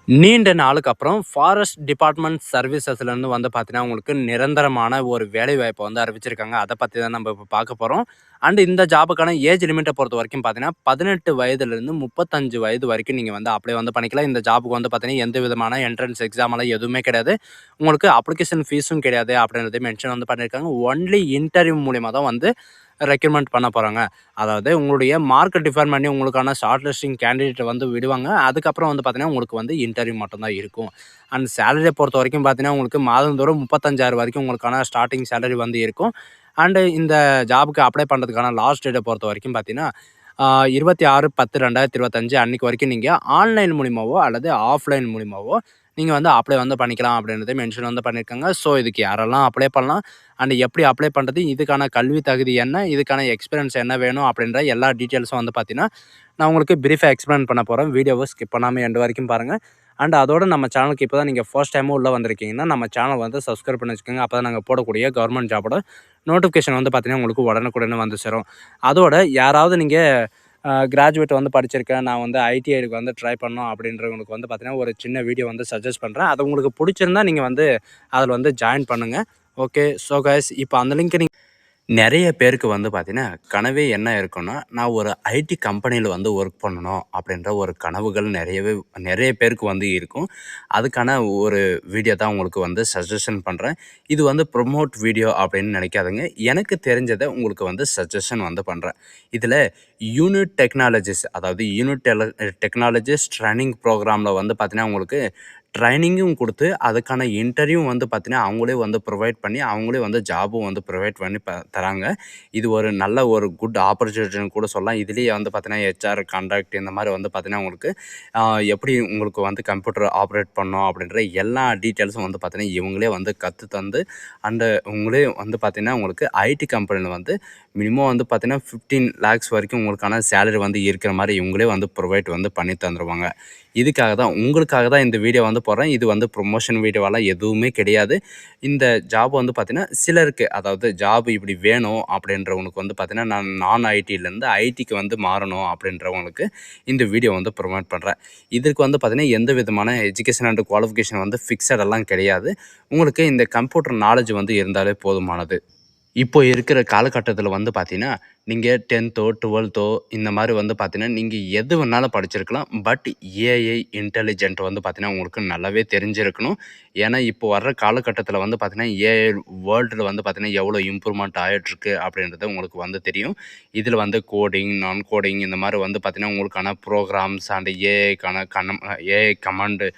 நீண்ட நாளுக்கு அப்புறம் ஃபாரஸ்ட் டிபார்ட்மெண்ட் சர்வீசஸ்லேருந்து வந்து பார்த்தீங்கன்னா, உங்களுக்கு நிரந்தரமான ஒரு வேலைவாய்ப்பை வந்து அறிவிச்சிருக்காங்க. அதை பற்றி தான் நம்ம இப்போ பார்க்க போகிறோம். அண்ட் இந்த ஜாபுக்கான ஏஜ் லிமிட்டை பொறுத்த வரைக்கும் பார்த்தீங்கன்னா, 18 வயதுலேருந்து 35 வயது வரைக்கும் நீங்கள் வந்து அப்ளை வந்து பண்ணிக்கலாம். இந்த ஜாபுக்கு வந்து பார்த்தீங்கன்னா, எந்த விதமான என்ட்ரன்ஸ் எக்ஸாமெல்லாம் எதுவுமே கிடையாது. உங்களுக்கு அப்ளிகேஷன் ஃபீஸும் கிடையாது அப்படின்றதையும் மென்ஷன் வந்து பண்ணியிருக்காங்க. ஒன்லி இன்டர்வியூ மூலிமா தான் வந்து ரெக்ரூட்மெண்ட் பண்ண போகிறாங்க. அதாவது உங்களுடைய மார்க் டிஃபர் பண்ணி உங்களுக்கான ஷார்ட் லிஸ்டிங் கேண்டிடேட்டை வந்து விடுவாங்க. அதுக்கப்புறம் வந்து பார்த்தீங்கன்னா, உங்களுக்கு வந்து இன்டர்வியூ மட்டும் தான் இருக்கும். அண்ட் சேலரியை பொறுத்த வரைக்கும் பார்த்தீங்கன்னா, உங்களுக்கு மாதந்தோறும் 35,000 வரைக்கும் உங்களுக்கான ஸ்டார்டிங் சேலரி வந்து இருக்கும். அண்டு இந்த ஜாபுக்கு அப்ளை பண்ணுறதுக்கான லாஸ்ட் டேட்டை பொறுத்த வரைக்கும் பார்த்தீங்கன்னா, 26/10/2025 அன்றைக்கு வரைக்கும் நீங்கள் ஆன்லைன் மூலிமாவோ அல்லது ஆஃப்லைன் மூலிமாவோ நீங்கள் வந்து அப்ளை வந்து பண்ணிக்கலாம் அப்படின்றத மென்ஷன் வந்து பண்ணியிருக்காங்க. ஸோ இதுக்கு யாரெல்லாம் அப்ளை பண்ணலாம் அண்ட் எப்படி அப்ளை பண்ணுறது, இதுக்கான கல்வி தகுதி என்ன, இதுக்கான எக்ஸ்பீரியன்ஸ் என்ன வேணும் அப்படின்ற எல்லா டீட்டெயில்ஸும் வந்து பார்த்தீங்கன்னா, நான் உங்களுக்கு பிரீஃபாக எக்ஸ்பிளைன் பண்ண போகிறேன். வீடியோவை ஸ்கிப் பண்ணாமல் எண்டு வரைக்கும் பாருங்கள். அண்ட் அதோட நம்ம சேனலுக்கு இப்போ தான் நீங்கள் ஃபர்ஸ்ட் டைமும் உள்ளே வந்திருக்கீங்கன்னா, நம்ம சேனல் வந்து சப்ஸ்கிரைப் பண்ணி வச்சுக்கோங்க. அப்போ தான் நாங்கள் போடக்கூடிய கவர்மெண்ட் ஜாபோட நோட்டிஃபிகேஷன் வந்து பார்த்தீங்கன்னா, உங்களுக்கு உடனுக்குடனே வந்து சேரும். அதோட யாராவது நீங்கள் கிராஜுவேட் வந்து படிச்சிருக்கேன், நான் வந்து ஐடிஐக்கு வந்து ட்ரை பண்ணோம் அப்படின்றவங்களுக்கு வந்து பார்த்தீங்கன்னா, ஒரு சின்ன வீடியோ வந்து சஜஸ்ட் பண்ணுறேன். அது உங்களுக்கு பிடிச்சிருந்தா நீங்கள் வந்து அதில் வந்து ஜாயின் பண்ணுங்கள். ஓகே. ஸோ கைஸ், இப்போ அந்த லிங்க் நிறைய பேருக்கு வந்து பார்த்தீங்கன்னா, கனவே என்ன இருக்குன்னா, நான் ஒரு ஐடி கம்பெனியில் வந்து ஒர்க் பண்ணணும் அப்படின்ற ஒரு கனவுகள் நிறைய பேருக்கு வந்து இருக்கும். அதுக்கான ஒரு வீடியோ தான் உங்களுக்கு வந்து சஜஷன் பண்ணுறேன். இது வந்து ப்ரொமோட் வீடியோ அப்படின்னு நினைக்காதீங்க. எனக்கு தெரிஞ்சதை உங்களுக்கு வந்து சஜஷன் வந்து பண்ணுறேன். இதில் யூனிட் டெக்னாலஜிஸ், அதாவது டெக்னாலஜிஸ் ட்ரைனிங் ப்ரோக்ராமில் வந்து பார்த்தீங்கன்னா, உங்களுக்கு ட்ரைனிங்கும் கொடுத்து அதுக்கான இன்டர்வியூ வந்து பார்த்தீங்கன்னா, அவங்களே வந்து ப்ரொவைட் பண்ணி, அவங்களே வந்து ஜாபும் வந்து ப்ரொவைட் பண்ணி தராங்க. இது ஒரு நல்ல ஒரு குட் ஆப்பர்ச்சுனிட்டின்னு கூட சொல்லலாம். இதுலேயே வந்து பார்த்தீங்கன்னா, ஹெச்ஆர், கான்ட்ராக்ட் இந்த மாதிரி வந்து பார்த்தீங்கன்னா, உங்களுக்கு எப்படி உங்களுக்கு வந்து கம்ப்யூட்டர் ஆப்ரேட் பண்ணணும் அப்படின்ற எல்லா டீட்டெயில்ஸும் வந்து பார்த்தீங்கன்னா, இவங்களே வந்து கற்று தந்து அண்டு உங்களே வந்து பார்த்தீங்கன்னா, உங்களுக்கு ஐடி கம்பெனியில் வந்து மினிமம் வந்து பார்த்தீங்கன்னா 15 lakhs வரைக்கும் உங்களுக்கான சேலரி வந்து இருக்கிற மாதிரி இவங்களே வந்து ப்ரொவைட் வந்து பண்ணி தந்துடுவாங்க. உங்களுக்காக தான் இந்த வீடியோ வந்து போடுறேன். இது வந்து ப்ரொமோஷன் வீடியோவெல்லாம் எதுவுமே கிடையாது. இந்த ஜாப் வந்து பார்த்தீங்கன்னா, சிலருக்கு, அதாவது ஜாப் இப்படி வேணும் அப்படின்றவங்களுக்கு வந்து பார்த்தீங்கன்னா, நான் ஐடியிலேருந்து ஐடிக்கு வந்து மாறணும் அப்படின்றவங்களுக்கு இந்த வீடியோ வந்து ப்ரொமோட் பண்ணுறேன். இதற்கு வந்து பார்த்தீங்கன்னா, எந்த விதமான எஜுகேஷன் அண்ட் குவாலிஃபிகேஷன் வந்து ஃபிக்ஸடெல்லாம் கிடையாது. உங்களுக்கு இந்த கம்ப்யூட்டர் நாலேஜ் வந்து இருந்தாலே போதுமானது. இப்போ இருக்கிற காலகட்டத்தில் வந்து பார்த்தீங்கன்னா, நீங்கள் 10த்தோ 12த்தோ இந்த மாதிரி வந்து பார்த்தீங்கன்னா, நீங்கள் எது வேணாலும் படிச்சிருக்கலாம். பட் ஏஐ இன்டெலிஜென்ட் வந்து பார்த்தீங்கன்னா, உங்களுக்கு நல்லாவே தெரிஞ்சிருக்கணும். ஏன்னா, இப்போ வர்ற காலகட்டத்தில் வந்து பார்த்தீங்கன்னா, ஏஐ வேர்ல்டில் வந்து பார்த்தீங்கன்னா, எவ்வளோ இம்ப்ரூவ்மெண்ட் ஆகிட்டுருக்கு அப்படின்றது உங்களுக்கு வந்து தெரியும். இதில் வந்து கோடிங், நான் கோடிங் இந்த மாதிரி வந்து பார்த்தீங்கன்னா, உங்களுக்கான ப்ரோக்ராம்ஸ் அண்ட் ஏஐ கமாண்டு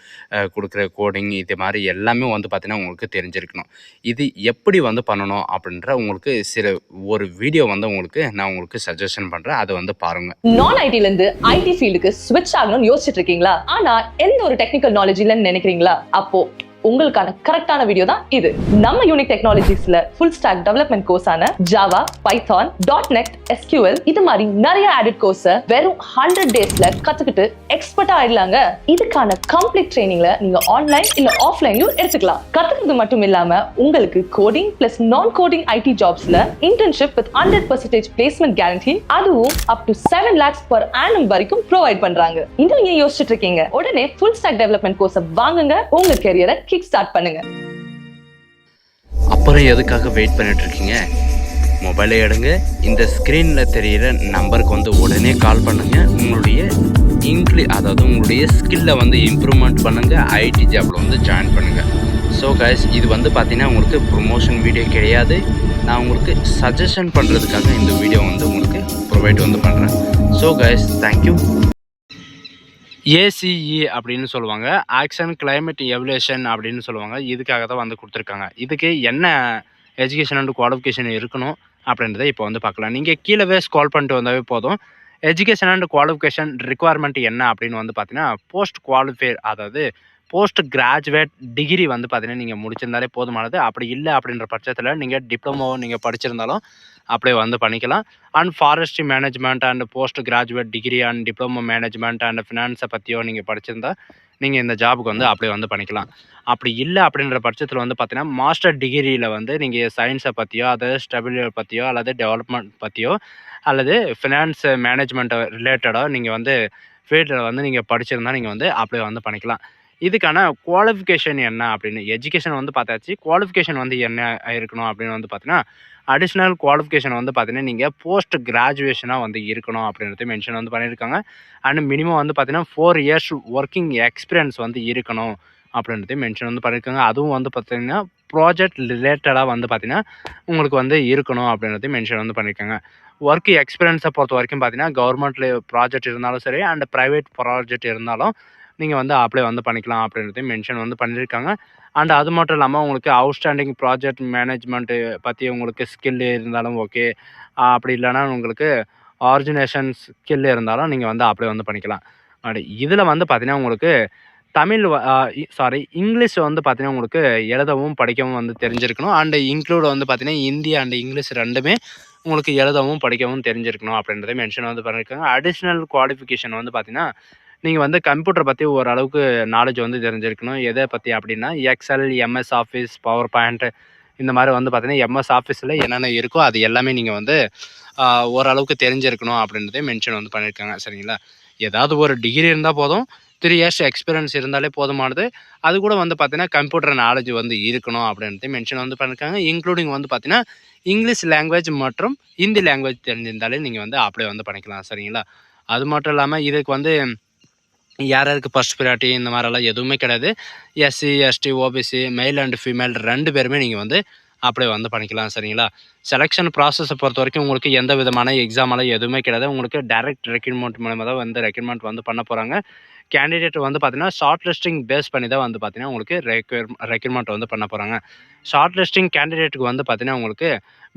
கொடுக்குற கோடிங் இது மாதிரி எல்லாமே வந்து பார்த்தீங்கன்னா, உங்களுக்கு தெரிஞ்சிருக்கணும். இது எப்படி வந்து பண்ணணும் அப்படின்ற உங்களுக்கு ஒரு வீடியோ வந்து நான் உங்களுக்கு சஜஷன் பண்றேன். அதை வந்து பாருங்க. நான் ஐடில இருந்து ஐடி ஃபீல்டுக்கு ஸ்விட்ச் ஆகணும்னு யோசிச்சுட்டு இருக்கீங்களா? ஆனா எந்த ஒரு டெக்னிக்கல் நாலேஜ் இல்லைன்னு நினைக்கிறீங்களா? அப்போ உங்களுக்கான கரெக்டான வீடியோ தான் இது. நம்ம யூனிக் டெக்னாலஜிஸ்ல ஃபுல் ஸ்டாக் டெவலப்மெண்ட் கோர்ஸான ஜாவா, பைத்தான், .NET, SQL இது மாதிரி நிறைய ஆடட் கோர்ஸை வெறும் 100 daysல கத்துக்கிட்டு எக்ஸ்பர்ட்டா ஆயிடலாங்க. இதுக்கான கம்ப்ளீட் ட்ரைனிங்ல நீங்க ஆன்லைன் இல்ல ஆஃப்லைன்லயும் எடுத்துக்கலாம். கத்துக்கிறது மட்டும் இல்லாம உங்களுக்கு coding plus non coding IT ஜாப்ஸ்ல இன்டர்ன்ஷிப் வித் 100% பிளேஸ்மெண்ட் கேரண்டி, அதுவும் up to 7 lakhs per annum வரைக்கும் ப்ரொவைட் பண்றாங்க. இன்னும் ஏன் யோசிச்சுட்டு இருக்கீங்க? உடனே ஃபுல் ஸ்டாக் டெவலப்மெண்ட் கோர்ஸை வாங்குங்க. உங்க கெரியரை கிக் ஸ்டார்ட் பண்ணுங்க. அப்புறம் எதுக்காக வெயிட் பண்ணிட்டு இருக்கீங்க? மொபைலை எடுங்க, இந்த ஸ்க்ரீனில் தெரிகிற நம்பருக்கு வந்து உடனே கால் பண்ணுங்கள். உங்களுடைய அதாவது உங்களுடைய ஸ்கில்லை வந்து இம்ப்ரூவ்மெண்ட் பண்ணுங்கள். ஐடி ஜாபில் வந்து ஜாயின் பண்ணுங்கள். ஸோ கைஸ், இது வந்து பார்த்தீங்கன்னா, உங்களுக்கு ப்ரொமோஷன் வீடியோ கிடையாது. நான் உங்களுக்கு சஜஷன் பண்ணுறதுக்காக இந்த வீடியோ வந்து உங்களுக்கு ப்ரொவைட் வந்து பண்ணுறேன். So guys, thank you. ஏசிஇ அப்படின்னு சொல்லுவாங்க, ஆக்ஷன் கிளைமேட் எவல்யூஷன் அப்படின்னு சொல்லுவாங்க. இதுக்காக தான் வந்து கொடுத்துருக்காங்க. இதுக்கு என்ன எஜுகேஷன் அண்ட் குவாலிஃபிகேஷன் இருக்கணும் அப்படின்றத இப்போ வந்து பார்க்கலாம். நீங்கள் கீழே ஸ்க்ரால் பண்ணிட்டு வந்தாவே போதும். எஜுகேஷன் அண்ட் குவாலிஃபிகேஷன் ரிக்குவயர்மெண்ட் என்ன அப்படின்னு வந்து பார்த்தீங்கன்னா, போஸ்ட் குவாலிஃபைட், அதாவது போஸ்ட் கிராஜுவேட் டிகிரி வந்து பார்த்தீங்கன்னா நீங்கள் முடிச்சிருந்தாலே போதுமானது. அப்படி இல்லை அப்படின்ற பட்சத்தில் நீங்கள் டிப்ளமோ நீங்கள் படிச்சிருந்தாலும் அப்படியே வந்து பண்ணிக்கலாம். And forestry management and post graduate degree and diploma management and ஃபினான்ஸை பற்றியோ நீங்கள் படிச்சிருந்தா நீங்கள் இந்த ஜாபுக்கு வந்து அப்படியே வந்து பண்ணிக்கலாம். அப்படி இல்லை அப்படின்ற பட்சத்தில் வந்து பார்த்தீங்கன்னா, மாஸ்டர் டிகிரியில் வந்து நீங்கள் சயின்ஸை பற்றியோ, அதாவது ஸ்டெபிலிட்டி பற்றியோ, அல்லது டெவலப்மெண்ட் பற்றியோ, அல்லது ஃபினான்ஸ் மேனேஜ்மெண்ட்டை ரிலேட்டடாக நீங்கள் வந்து ஃபீல்டில் வந்து நீங்கள் படிச்சிருந்தால் நீங்கள் வந்து அப்படியே வந்து பண்ணிக்கலாம். இதுக்கான குவாலிஃபிகேஷன் என்ன அப்படின்னு எஜுகேஷன் வந்து பார்த்தாச்சு. குவாலிஃபிகேஷன் வந்து என்ன இருக்கணும் அப்படின்னு வந்து பார்த்தீங்கன்னா, அடிஷ்னல் குவாலிஃபிகேஷன் வந்து பார்த்தீங்கன்னா, நீங்க போஸ்ட் கிராஜுவேஷனா வந்து இருக்கணும் அப்படின்றது மென்ஷன் வந்து பண்ணியிருக்காங்க. அண்ட் மினிமம் வந்து பார்த்தீங்கன்னா 4 இயர்ஸ் ஒர்க்கிங் எக்ஸ்பீரியன்ஸ் வந்து இருக்கணும் அப்படின்றதையும் மென்ஷன் வந்து பண்ணியிருக்காங்க. அதுவும் வந்து பார்த்தீங்கன்னா, ப்ராஜெக்ட் ரிலேட்டடா வந்து பார்த்தீங்கன்னா, உங்களுக்கு வந்து இருக்கணும் அப்படின்றதையும் மென்ஷன் வந்து பண்ணியிருக்காங்க. ஒர்க் எக்ஸ்பீரியன்ஸை பொறுத்த வரைக்கும் பார்த்தீங்கன்னா, கவர்மெண்ட்ல ப்ராஜெக்ட் இருந்தாலும் சரி, அண்ட் பிரைவேட் ப்ராஜெக்ட் இருந்தாலும் நீங்கள் வந்து அப்ளை வந்து பண்ணிக்கலாம் அப்படின்றதையும் மென்ஷன் வந்து பண்ணியிருக்காங்க. அண்ட் அது மட்டும் இல்லாமல் உங்களுக்கு அவுட்ஸ்டாண்டிங் ப்ராஜெக்ட் மேனேஜ்மெண்ட்டு பற்றி உங்களுக்கு ஸ்கில் இருந்தாலும் ஓகே. அப்படி இல்லைன்னா உங்களுக்கு ஆர்ஜினேஷன் ஸ்கில் இருந்தாலும் நீங்கள் வந்து அப்ளை வந்து பண்ணிக்கலாம். அப்படி இதில் வந்து பார்த்தீங்கன்னா உங்களுக்கு தமிழ் இங்கிலீஷ் வந்து பார்த்தீங்கன்னா உங்களுக்கு எழுதவும் படிக்கவும் வந்து தெரிஞ்சிருக்கணும். அண்ட் இன்க்ளூட் வந்து பார்த்தீங்கன்னா ஹிந்தி அண்ட் இங்கிலீஷ் ரெண்டுமே உங்களுக்கு எழுதவும் படிக்கவும் தெரிஞ்சிருக்கணும் அப்படின்றத மென்ஷன் வந்து பண்ணியிருக்காங்க. அடிஷ்னல் குவாலிஃபிகேஷன் வந்து பார்த்தீங்கன்னா நீங்கள் வந்து கம்ப்யூட்டர் பற்றி ஓரளவுக்கு நாலேஜ் வந்து தெரிஞ்சிருக்கணும். எதை பற்றி அப்படின்னா Excel, MS Office, PowerPoint இந்த மாதிரி வந்து பார்த்தீங்கன்னா எம்எஸ் ஆஃபீஸில் என்னென்ன இருக்கோ அது எல்லாமே நீங்கள் வந்து ஓரளவுக்கு தெரிஞ்சிருக்கணும் அப்படின்றதே மென்ஷன் வந்து பண்ணியிருக்காங்க. சரிங்களா? ஏதாவது ஒரு டிகிரி இருந்தால் போதும். 3 இயர்ஸ் எக்ஸ்பீரியன்ஸ் இருந்தாலே போதுமானது. அது கூட வந்து பார்த்தீங்கன்னா கம்ப்யூட்டர் நாலேஜ் வந்து இருக்கணும் அப்படின்றதே மென்ஷன் வந்து பண்ணியிருக்காங்க. இன்க்ளூடிங் வந்து பார்த்தீங்கன்னா இங்கிலீஷ் லாங்குவேஜ் மற்றும் ஹிந்தி லாங்குவேஜ் தெரிஞ்சிருந்தாலே நீங்கள் வந்து அப்ளை வந்து பண்ணிக்கலாம். சரிங்களா? அது மட்டும் இல்லாமல் இதுக்கு வந்து யாருக்கு ஃபர்ஸ்ட் ப்ரியாரிட்டி இந்த மாதிரிலாம் எதுவுமே கிடையாது. SC, ST, OBC, male and female 2 பேருமே நீங்கள் வந்து அப்ளை வந்து பண்ணிக்கலாம். சரிங்களா? செலெக்ஷன் ப்ராசஸை பொறுத்த வரைக்கும் உங்களுக்கு எந்த விதமான எக்ஸாமெல்லாம் எதுவுமே கிடையாது. உங்களுக்கு டைரக்ட் ரெக்ரூட்மெண்ட் மூலமாக தான் வந்து ரெக்ரூட்மெண்ட் வந்து பண்ண போகிறாங்க. கேண்டிடேட் வந்து பார்த்தீங்கன்னா ஷார்ட் லிஸ்டிங் பேஸ் பண்ணி தான் வந்து பார்த்தீங்கன்னா உங்களுக்கு ரெக்ரூட்மெண்ட் வந்து பண்ண போகிறாங்க. ஷார்ட் லிஸ்டிங் கேண்டிடேட்டுக்கு வந்து பார்த்தீங்கன்னா உங்களுக்கு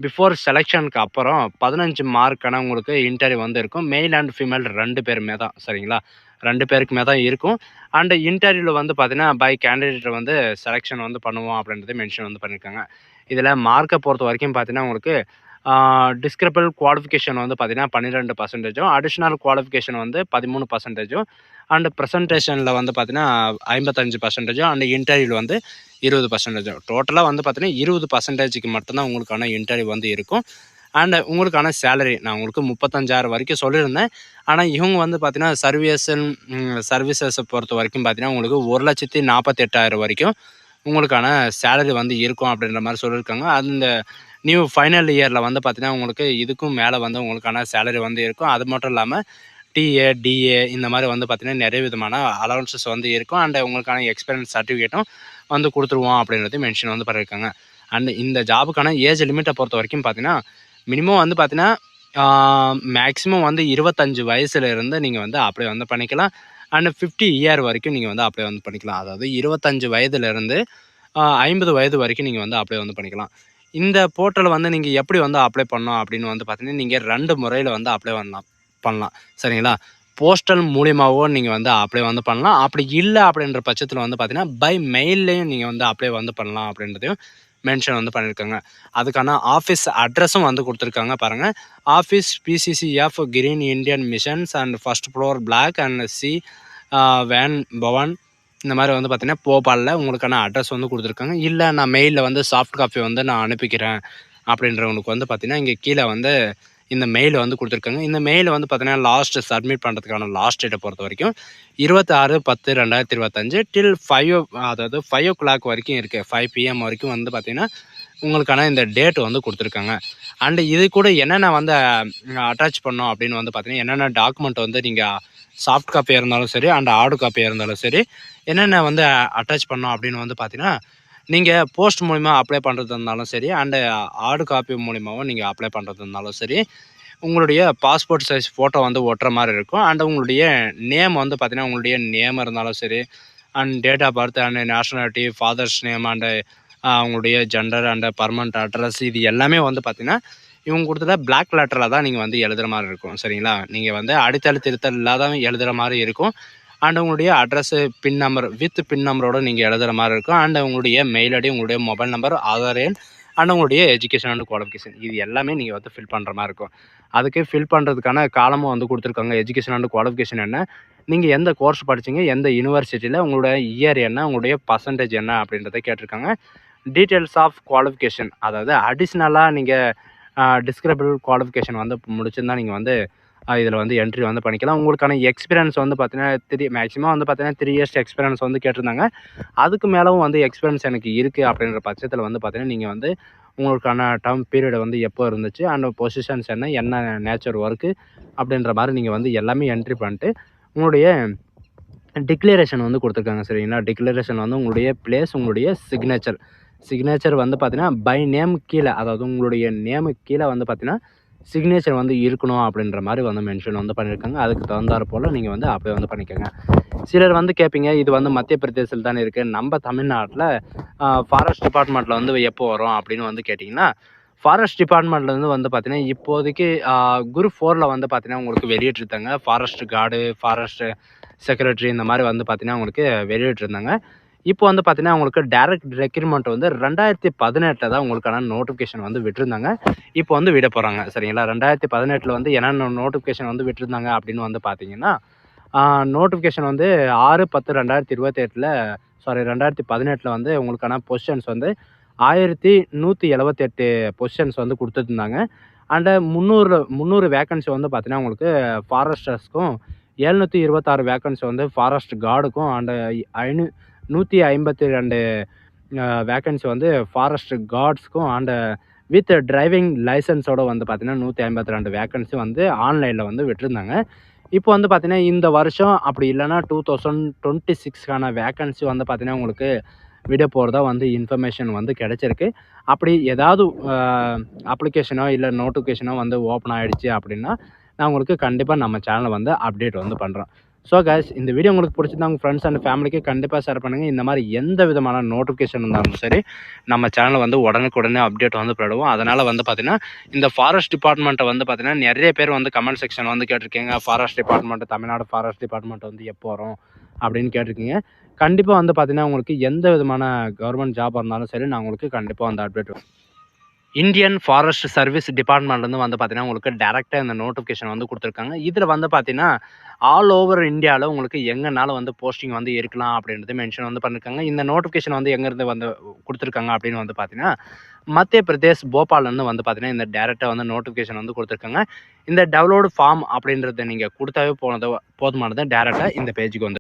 பிஃபோர் செலெக்ஷனுக்கு அப்புறம் 15 மார்க்கான உங்களுக்கு இன்டர்வியூ வந்து இருக்கும். மேல் அண்ட் ஃபீமேல் 2 பேருமே தான். சரிங்களா? 2 பேருக்குமே தான் இருக்கும். அண்ட் இன்டர்வியூவில் வந்து பார்த்தீங்கன்னா பை கேண்டிடேட் வந்து செலெக்ஷன் வந்து பண்ணுவோம் அப்படின்றத மென்ஷன் வந்து பண்ணியிருக்காங்க. இதில் மார்க்கை பொறுத்த வரைக்கும் பார்த்தீங்கன்னா உங்களுக்கு டிஸ்கிரிபிள் குவாலிஃபிகேஷன் வந்து பார்த்தீங்கன்னா 12%, அடிஷ்னல் குவாலிஃபிகேஷன் வந்து 13%, அண்ட் ப்ரெசன்டேஷனில் வந்து பார்த்தீங்கன்னா 55%, அண்ட் இன்டர்வியூவில் வந்து 20%. டோட்டலாக வந்து பார்த்தீங்கன்னா 20%க்கு மட்டும்தான் உங்களுக்கான இன்டர்வியூ வந்து இருக்கும். அண்ட் உங்களுக்கான சேலரி நான் உங்களுக்கு 35,000 வரைக்கும் சொல்லியிருந்தேன். ஆனால் இவங்க வந்து பார்த்தீங்கன்னா சர்வீசஸை பொறுத்த வரைக்கும் பார்த்தீங்கன்னா உங்களுக்கு 1,48,000 வரைக்கும் உங்களுக்கான சேலரி வந்து இருக்கும் அப்படின்ற மாதிரி சொல்லியிருக்காங்க. அந்த நியூ ஃபைனல் இயரில் வந்து பார்த்தீங்கன்னா உங்களுக்கு இதுக்கும் மேலே வந்து உங்களுக்கான சேலரி வந்து இருக்கும். அது மட்டும் இல்லாமல் டிஏ, டிஏ இந்த மாதிரி வந்து பார்த்தீங்கன்னா நிறைய விதமான அலவன்சஸ் வந்து இருக்கும். அண்ட் உங்களுக்கான எக்ஸ்பீரியன்ஸ் சர்டிஃபிகேட்டும் வந்து கொடுத்துருவோம் அப்படின்றது மென்ஷன் வந்து பண்ணியிருக்காங்க. அண்ட் இந்த ஜாபுக்கான ஏஜ் லிமிட்டை பொறுத்த வரைக்கும் பார்த்தீங்கன்னா மினிமம் வந்து பார்த்தீங்கன்னா மேக்ஸிமம் வந்து 25 வயசுலேருந்து நீங்கள் வந்து அப்ளை வந்து பண்ணிக்கலாம். அண்ட் 50 இயர் வரைக்கும் நீங்கள் வந்து அப்ளை வந்து பண்ணிக்கலாம். அதாவது 25 வயதுலேருந்து 50 வயது வரைக்கும் நீங்கள் வந்து அப்ளை வந்து பண்ணிக்கலாம். இந்த போர்ட்டல் வந்து நீங்கள் எப்படி வந்து அப்ளை பண்ணணும் அப்படின்னு வந்து பார்த்தீங்கன்னா நீங்கள் 2 முறையில் வந்து அப்ளை பண்ணலாம். சரிங்களா? போஸ்டல் மூலியமாகவோ நீங்கள் வந்து அப்ளை வந்து பண்ணலாம். அப்படி இல்லை அப்படின்ற பட்சத்தில் வந்து பார்த்தீங்கன்னா பை மெயில்லையும் நீங்கள் வந்து அப்ளை வந்து பண்ணலாம் அப்படின்றதையும் மென்ஷன் வந்து பண்ணியிருக்காங்க. அதுக்கான ஆஃபீஸ் அட்ரஸும் வந்து கொடுத்துருக்காங்க பாருங்கள். Office PCCF green Indian missions and first floor block and C Van Bhawan இந்த மாதிரி வந்து பார்த்தீங்கன்னா போபாலில் உங்களுக்கான அட்ரஸ் வந்து கொடுத்துருக்காங்க. இல்லை நான் மெயிலில் வந்து சாஃப்ட் காப்பி வந்து நான் அனுப்பிக்கிறேன் அப்படின்றவங்களுக்கு வந்து பார்த்தீங்கன்னா இங்கே கீழே வந்து இந்த மெயில் வந்து கொடுத்துருக்காங்க. இந்த மெயில் வந்து பார்த்தீங்கன்னா லாஸ்ட் சப்மிட் பண்ணுறதுக்கான லாஸ்ட் டேட்டை பொறுத்த வரைக்கும் 26/10/2025 டில் 5 அதாவது 5 o'clock வரைக்கும் இருக்குது. 5 PM வரைக்கும் வந்து பார்த்தீங்கன்னா உங்களுக்கான இந்த டேட் வந்து கொடுத்துருக்காங்க. அண்டு இது கூட என்னென்ன வந்து அட்டாச் பண்ணோம் அப்படின்னு வந்து பார்த்தீங்கன்னா என்னென்ன டாக்குமெண்ட் வந்து நீங்கள் சாஃப்ட் காப்பியாக இருந்தாலும் சரி அண்ட் ஹார்டு காப்பியாக இருந்தாலும் சரி என்னென்ன வந்து அட்டாச் பண்ணோம் அப்படின்னு வந்து பார்த்தீங்கன்னா நீங்கள் போஸ்ட் மூலிமா அப்ளை பண்ணுறது இருந்தாலும் சரி அண்டு ஹார்டு காப்பி மூலிமாவும் நீங்கள் அப்ளை பண்ணுறது இருந்தாலும் சரி உங்களுடைய பாஸ்போர்ட் சைஸ் ஃபோட்டோ வந்து ஒட்டுற மாதிரி இருக்கும். அண்ட் உங்களுடைய நேம் வந்து பார்த்தீங்கன்னா உங்களுடைய நேம் இருந்தாலும் சரி and date of birth and nationality, father's name and உங்களுடைய ஜெண்டர் அண்ட் பர்மனண்ட் அட்ரஸ் இது எல்லாமே வந்து பார்த்தீங்கன்னா இவங்க கொடுத்தத பிளாக் லெட்டரில் தான் நீங்கள் வந்து எழுதுகிற மாதிரி இருக்கும். சரிங்களா? நீங்கள் வந்து அடித்தல் திருத்தல் இல்லாத எழுதுகிற மாதிரி இருக்கும். அண்ட் உங்களுடைய அட்ரஸு பின் நம்பர் வித் பின் நம்பரோடு நீங்கள் எழுதுகிற மாதிரி இருக்கும். அண்ட் உங்களுடைய மெயில் ஐடி, உங்களுடைய மொபைல் நம்பர், ஆதார் எண் அண்ட் உங்களுடைய எஜுகேஷன் அண்ட் குவாலிஃபிகேஷன் இது எல்லாமே நீங்கள் வந்து ஃபில் பண்ணுற மாதிரி இருக்கும். அதுக்கு ஃபில் பண்ணுறதுக்கான காலமும் வந்து கொடுத்துருக்காங்க. எஜுகேஷன் அண்ட் குவாலிஃபிகேஷன் என்ன, நீங்கள் எந்த கோர்ஸ் படிச்சிங்க, எந்த யூனிவர்சிட்டியில், உங்களுடைய இயர் என்ன, உங்களுடைய பர்சன்டேஜ் என்ன அப்படின்றத கேட்டிருக்காங்க. டீட்டெயில்ஸ் ஆஃப் குவாலிஃபிகேஷன் அதாவது அடிஷ்னலாக நீங்கள் டிஸ்கிரிபிள் குவாலிஃபிகேஷன் வந்து முடிச்சிருந்தால் நீங்கள் வந்து இதில் வந்து என்ட்ரி வந்து பண்ணிக்கலாம். உங்களுக்கான எக்ஸ்பீரியன்ஸ் வந்து பார்த்தீங்கன்னா மேக்ஸிமம் வந்து பார்த்தீங்கன்னா 3 இயர்ஸ் எக்ஸ்பீரியன்ஸ் வந்து கேட்டிருந்தாங்க. அதுக்கு மேலவும் வந்து எக்ஸ்பீரியன்ஸ் எனக்கு இருக்குது அப்படின்ற பட்சத்தில் வந்து பார்த்தீங்கன்னா நீங்கள் வந்து உங்களுக்கான டேர்ம் பீரியட் வந்து எப்போ இருந்துச்சு அண்ட் பொசிஷன்ஸ் என்ன நேச்சர் ஒர்க்கு அப்படின்ற மாதிரி நீங்கள் வந்து எல்லாமே என்ட்ரி பண்ணிட்டு உங்களுடைய டிக்ளரேஷன் வந்து கொடுத்துருக்காங்க. சரிங்களா? டிக்ளரேஷன் வந்து உங்களுடைய பிளேஸ், உங்களுடைய சிக்னேச்சர் வந்து பார்த்தீங்கன்னா பை நேம் கீழே, அதாவது உங்களுடைய நேமுக்கு கீழே வந்து பார்த்தீங்கன்னா சிக்னேச்சர் வந்து இருக்கணும் அப்படின்ற மாதிரி வந்து மென்ஷன் வந்து பண்ணியிருக்காங்க. அதுக்கு தகுந்தாற் போல் நீங்கள் வந்து அப்ளை வந்து பண்ணிக்கோங்க. சிலர் வந்து கேட்பீங்க, இது வந்து மத்திய பிரதேசத்தில் தானே இருக்குது, நம்ம தமிழ்நாட்டில் ஃபாரஸ்ட் டிபார்ட்மெண்ட்டில் வந்து எப்போ வரும் அப்படின்னு வந்து கேட்டிங்கன்னா, ஃபாரஸ்ட் டிபார்ட்மெண்ட்லேருந்து வந்து பார்த்தீங்கன்னா இப்போதைக்கு குரூப் 4 வந்து பார்த்தீங்கன்னா உங்களுக்கு வெளியிட்டிருந்தாங்க. ஃபாரஸ்ட் கார்டு, ஃபாரஸ்ட் செக்ரட்டரி இந்த மாதிரி வந்து பார்த்தீங்கன்னா உங்களுக்கு வெளியிட்டிருந்தாங்க. இப்போ வந்து பார்த்தீங்கன்னா உங்களுக்கு டைரக்ட் ரெக்ரூட்மெண்ட் வந்து 2018 தான் உங்களுக்கான நோட்டிஃபிகேஷன் வந்து விட்டிருந்தாங்க. இப்போ வந்து விட போகிறாங்க. சரிங்களா? 2018 வந்து என்னென்ன நோட்டிஃபிகேஷன் வந்து விட்டிருந்தாங்க அப்படின்னு வந்து பார்த்தீங்கன்னா, நோட்டிஃபிகேஷன் வந்து 6/10/2028 2018 வந்து உங்களுக்கான பொசிஷன்ஸ் வந்து 1178 பொசிஷன்ஸ் வந்து கொடுத்துருந்தாங்க. அண்டு 300 வேக்கன்சி வந்து பார்த்தீங்கன்னா உங்களுக்கு ஃபாரஸ்டர்ஸ்க்கும், 726 வேக்கன்சி வந்து ஃபாரஸ்ட் கார்டுக்கும், அண்டு 152 வேக்கன்சி வந்து ஃபாரஸ்ட் கார்ட்ஸ்க்கும், அண்டு வித் டிரைவிங் லைசன்ஸோடு வந்து பார்த்தீங்கன்னா 152 வேக்கன்சி வந்து ஆன்லைனில் வந்து விட்டிருந்தாங்க. இப்போ வந்து பார்த்தீங்கன்னா இந்த வருஷம் அப்படி இல்லைன்னா 2026க்கான வேக்கன்சி வந்து பார்த்தீங்கன்னா உங்களுக்கு விட போகிறதா வந்து இன்ஃபர்மேஷன் வந்து கிடச்சிருக்கு. அப்படி ஏதாவது அப்ளிகேஷனோ இல்லை நோட்டிஃபிகேஷனோ வந்து ஓப்பன் ஆகிடுச்சு அப்படின்னா நான் உங்களுக்கு கண்டிப்பாக நம்ம சேனலை வந்து அப்டேட் வந்து பண்ணுறோம். ஸோ கைஸ், இந்த வீடியோ உங்களுக்கு பிடிச்சிருந்தா உங்கள் ஃப்ரெண்ட்ஸ் அண்ட் ஃபேமிலிக்கு கண்டிப்பாக ஷேர் பண்ணுங்கள். இந்த மாதிரி எந்த விதமான நோட்டிஃபிகேஷன் இருந்தாலும் சரி நம்ம சேனலை வந்து உடனுக்குடனே அப்டேட் வந்து போடுவோம். அதனால் வந்து பார்த்திங்கன்னா இந்த ஃபாரஸ்ட் டிபார்ட்மெண்ட்டை வந்து பார்த்திங்கன்னா நிறைய பேர் வந்து கமெண்ட் செக்ஷன் வந்து கேட்டிருக்கீங்க, forest department, Tamil Nadu forest department வந்து எப்போ வரும் அப்படின்னு கேட்டிருக்கீங்க. கண்டிப்பாக வந்து பார்த்திங்கன்னா உங்களுக்கு எந்த விதமான கவர்மெண்ட் ஜாப் இருந்தாலும் சரி நான் உங்களுக்கு கண்டிப்பாக வந்து அப்டேட் இந்தியன் ஃபாரஸ்ட் சர்வீஸ் டிபார்ட்மெண்ட்லேருந்து வந்து பார்த்தீங்கன்னா உங்களுக்கு டேரெக்டாக இந்த நோட்டிஃபிகேஷன் வந்து கொடுத்துருக்காங்க. இதில் வந்து பார்த்தீங்கன்னா ஆல் ஓவர் இந்தியாவில் உங்களுக்கு எங்கேனாலும் வந்து போஸ்டிங் வந்து இருக்கலாம் அப்படின்றது மென்ஷன் வந்து பண்ணியிருக்காங்க. இந்த நோட்டிஃபிகேஷன் வந்து எங்கேருந்து வந்து கொடுத்துருக்காங்க அப்படின்னு வந்து பார்த்தீங்கன்னா மத்திய பிரதேஷ் போபால்லேருந்து வந்து பார்த்தீங்கன்னா இந்த டேரெக்டாக வந்து நோட்டிஃபிகேஷன் வந்து கொடுத்துருக்காங்க. இந்த டவுன்லோடு ஃபார்ம் அப்படின்றத நீங்கள் கொடுத்தாவே போதுமானது டேரெக்டாக இந்த பேஜுக்கு வந்து